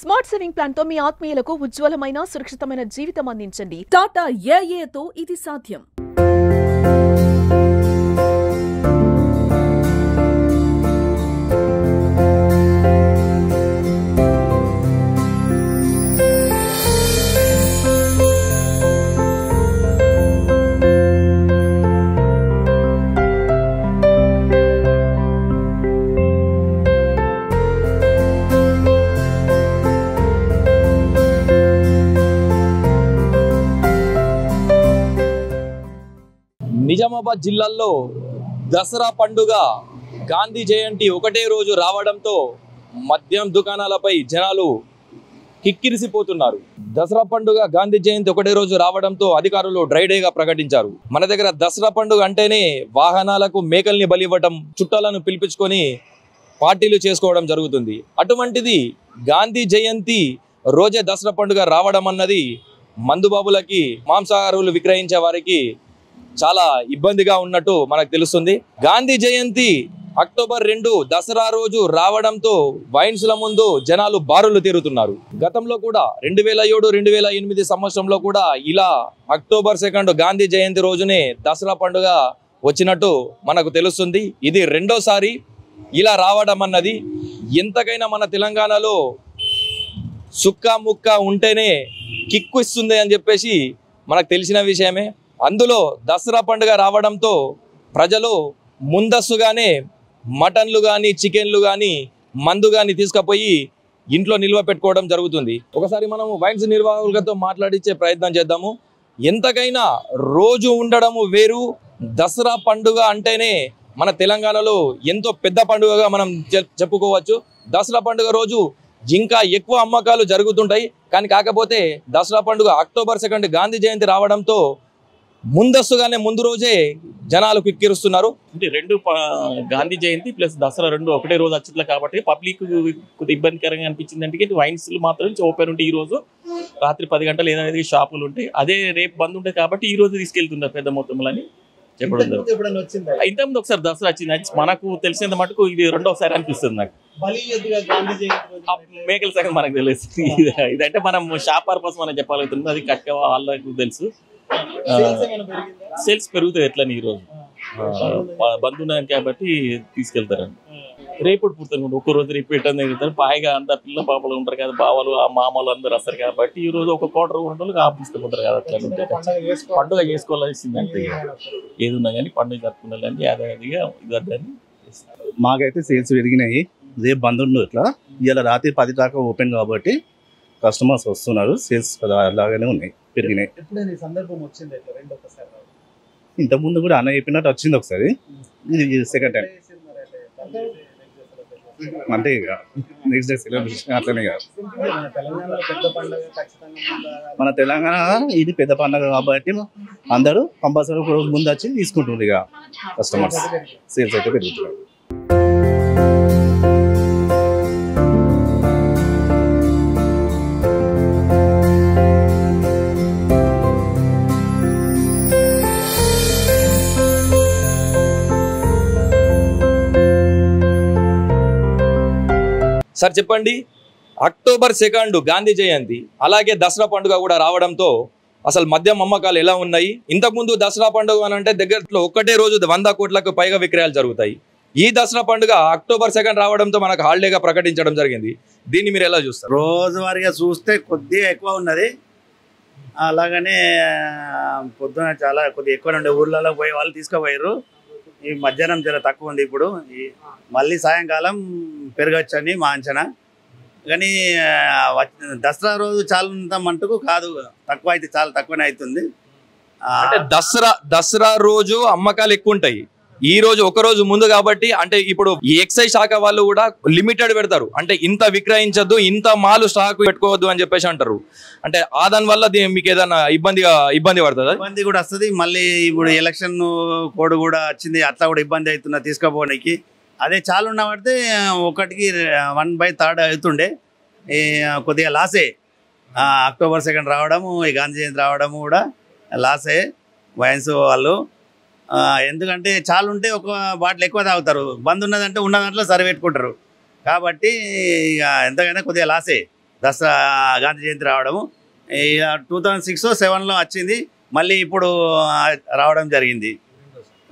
Smart saving plan తో మీ ఆత్మీయులకు ఉజ్వలమైన సురక్షితమైన జీవితం అందించండి. టాటా ఏఏతో ఇది సాధ్యం. నిజామాబాద్ జిల్లాలో దసరా పండుగ గాంధీ జయంతి ఒకటే రోజు రావడంతో మద్యం దుకాణాలపై జనాలు కిక్కిరిసిపోతున్నారు. దసరా పండుగ గాంధీ జయంతి ఒకటే రోజు రావడంతో అధికారులు డ్రై డేగా ప్రకటించారు. మన దగ్గర దసరా పండుగ అంటేనే వాహనాలకు మేకల్ని బలివ్వటం, చుట్టాలను పిలిపించుకొని పార్టీలు చేసుకోవడం జరుగుతుంది. అటువంటిది గాంధీ జయంతి రోజే దసరా పండుగ రావడం అన్నది మందుబాబులకి, మాంసాహారులు విక్రయించే వారికి చాలా ఇబ్బందిగా ఉన్నట్టు మనకు తెలుస్తుంది. గాంధీ జయంతి అక్టోబర్ 2 దసరా రోజు రావడంతో వైన్స్ల ముందు జనాలు బారులు తీరుతున్నారు. గతంలో కూడా 2007-2008 సంవత్సరంలో కూడా ఇలా అక్టోబర్ 2 గాంధీ జయంతి రోజునే దసరా పండుగ వచ్చినట్టు మనకు తెలుస్తుంది. ఇది రెండోసారి ఇలా రావడం అన్నది. ఎంతకైనా మన తెలంగాణలో సుక్క ముక్క ఉంటేనే కిక్కు ఇస్తుంది అని చెప్పేసి మనకు తెలిసిన విషయమే. అందులో దసరా పండుగ రావడంతో ప్రజలు ముందస్తుగానే మటన్లు కానీ, చికెన్లు కానీ, మందు కానీ తీసుకుపోయి ఇంట్లో నిల్వ పెట్టుకోవడం జరుగుతుంది. ఒకసారి మనము వైన్స్ నిర్వాహకులతో మాట్లాడించే ప్రయత్నం చేద్దాము. ఎంతకైనా రోజు ఉండడము వేరు. దసరా పండుగ అంటేనే మన తెలంగాణలో ఎంతో పెద్ద పండుగగా మనం చెప్పుకోవచ్చు. దసరా పండుగ రోజు ఇంకా ఎక్కువ అమ్మకాలు జరుగుతుంటాయి. కానీ కాకపోతే దసరా పండుగ అక్టోబర్ 2 గాంధీ జయంతి రావడంతో ముందస్తుగానే ముందు రోజే జనాలు కిక్కిరుస్తున్నారు. అంటే రెండు గాంధీ జయంతి ప్లస్ దసరా రెండు ఒకటే రోజు వచ్చిట్లా కాబట్టి పబ్లిక్ కొద్దిగా ఇబ్బందికరంగా అనిపించింది. అంటే వైన్స్ మాత్రం ఓపెన్ ఉంటాయి. ఈ రోజు రాత్రి 10 గంటలు ఏదైనా షాపులు ఉంటాయి. అదే రేపు బంద్ ఉంటాయి కాబట్టి ఈ రోజు తీసుకెళ్తున్నారు పెద్ద మొత్తంలో అని చెప్పడం జరుగుతుంది. ఇంతకుముందు ఒకసారి దసరా వచ్చింది. మనకు తెలిసినంత మటుకు ఇది రెండోసారి అనిపిస్తుంది నాకు. మేకల సగం మనకు తెలుసు. ఇదంటే మనం షాప్ పర్పస్ మనం చెప్పగలుగుతుంది. అది కరెక్ట్గా వాళ్ళకు తెలుసు. సేల్స్ పెరుగుతాయి ఎట్లని ఈరోజు బంధువున్నాను కాబట్టి తీసుకెళ్తారండి. రేపు పుడతారు ఒక్క రోజు రిపీట్ అని తిరుగుతారు. పాయిగా అంతా పిల్ల పాపలు ఉంటారు కదా, బావలు ఆ మామలు అందరూ వస్తారు కాబట్టి ఈ రోజు ఒక క్వార్టర్ ఉండలు ఆపిస్తుంటారు కదా. అట్లా పండుగ చేసుకోవాల్సింది అంటే ఏది ఉన్నా కానీ పండుగ జరుపుకోవాలని యాదాదిగా ఇదని. మాకైతే సేల్స్ పెరిగినాయి. రేపు బంద్ ఉండదు. ఇట్లా ఇలా రాత్రి 10 దాకా ఓపెన్ కాబట్టి కస్టమర్స్ వస్తున్నారు. సేల్స్ అలాగానే ఉన్నాయి, పెరిగినాయి. ఇంతకుముందు కూడా అన్న చెప్పినట్టు వచ్చింది ఒకసారి. ఇది సెకండ్ టైం. అంటే ఇక నెక్స్ట్ డే సెలబ్రేషన్ అట్లనే కాదు. మన తెలంగాణ ఇది పెద్ద పండుగ కాబట్టి అందరూ కంపల్సరీ ఒక రోజు ముందు వచ్చి తీసుకుంటుంది. ఇక కస్టమర్స్ సేల్స్ అయితే పెరుగుతున్నాయి. సార్ చెప్పండి, అక్టోబర్ 2 గాంధీ జయంతి అలాగే దసరా పండుగ కూడా రావడంతో అసలు మద్యం అమ్మకాలు ఎలా ఉన్నాయి? ఇంతకుముందు దసరా పండుగ అని అంటే దగ్గరలో ఒక్కటే రోజు 100 కోట్లకు పైగా విక్రయాలు జరుగుతాయి. ఈ దసరా పండుగ అక్టోబర్ 2 రావడంతో మనకు హాలిడేగా ప్రకటించడం జరిగింది. దీన్ని మీరు ఎలా చూస్తారు? రోజువారీగా చూస్తే కొద్దిగా ఎక్కువ ఉన్నది. అలాగనే పొద్దున చాలా కొద్దిగా ఎక్కువ ఉండే ఊర్లలో పోయి వాళ్ళు తీసుకుపోయారు. ఈ మధ్యాహ్నం చాలా తక్కువ ఉంది. ఇప్పుడు మళ్ళీ సాయంకాలం పెరగచ్చని మా అంచనా. కానీ దసరా రోజు చాలా మటుకు కాదు, తక్కువ అయితే చాలా తక్కువనే అవుతుంది. అంటే దసరా రోజు అమ్మకాలు ఎక్కువ ఉంటాయి. ఈ రోజు ఒక రోజు ముందు కాబట్టి అంటే ఇప్పుడు ఈ ఎక్సైజ్ శాఖ వాళ్ళు కూడా లిమిటెడ్ పెడతారు. అంటే ఇంత విక్రయించద్దు, ఇంత మాలు స్టాక్ పెట్టుకోవద్దు అని చెప్పేసి అంటారు. అంటే దాని వల్ల మీకు ఏదైనా ఇబ్బంది పడుతుంది? ఇబ్బంది కూడా వస్తుంది. మళ్ళీ ఇప్పుడు ఎలక్షన్ కోడ్ కూడా వచ్చింది, అట్లా కూడా ఇబ్బంది అవుతున్నా తీసుకోపోవడానికి. అదే చాలా ఉన్న పడితే ఒకటికి 1/3 అవుతుండే. కొద్దిగా లాసే. అక్టోబర్ 2 రావడము, ఈ గాంధీ జయంతి రావడము కూడా లాసే వైన్స్ వాళ్ళు. ఎందుకంటే చాలా ఉంటే ఒక బాటిల్ ఎక్కువ తాగుతారు. బంద్ ఉన్నదంటే ఉన్న దాంట్లో సరిపెట్టుకుంటారు. కాబట్టి ఇక ఎంతకైనా కొద్దిగా లాసే. దసరా గాంధీ జయంతి రావడము 2006-07లో వచ్చింది, మళ్ళీ ఇప్పుడు రావడం జరిగింది,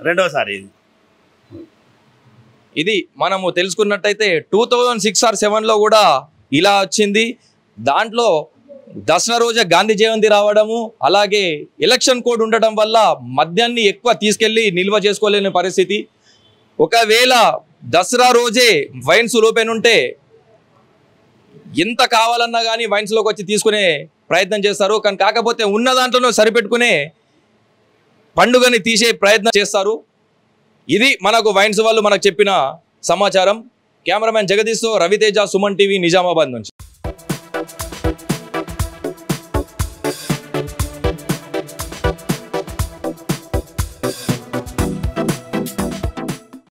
రెండోసారి ఇది. ఇది మనము తెలుసుకున్నట్టయితే 2006 or 2007లో కూడా ఇలా వచ్చింది. దాంట్లో దసరా రోజే గాంధీ జయంతి రావడము, అలాగే ఎలక్షన్ కోడ్ ఉండటం వల్ల మద్యాన్ని ఎక్కువ తీసుకెళ్లి నిల్వ చేసుకోలేని పరిస్థితి. ఒకవేళ దసరా రోజే వైన్స్ ఓపెన్ ఉంటే ఎంత కావాలన్నా కానీ వైన్స్లోకి వచ్చి తీసుకునే ప్రయత్నం చేస్తారు. కానీ కాకపోతే ఉన్న దాంట్లోనే సరిపెట్టుకునే పండుగని తీసే ప్రయత్నం చేస్తారు. ఇది మనకు వైన్స్ వాళ్ళు మనకు చెప్పిన సమాచారం. కెమెరామెన్ జగదీష్తో రవితేజ, సుమన్ టీవీ, నిజామాబాద్ నుంచి.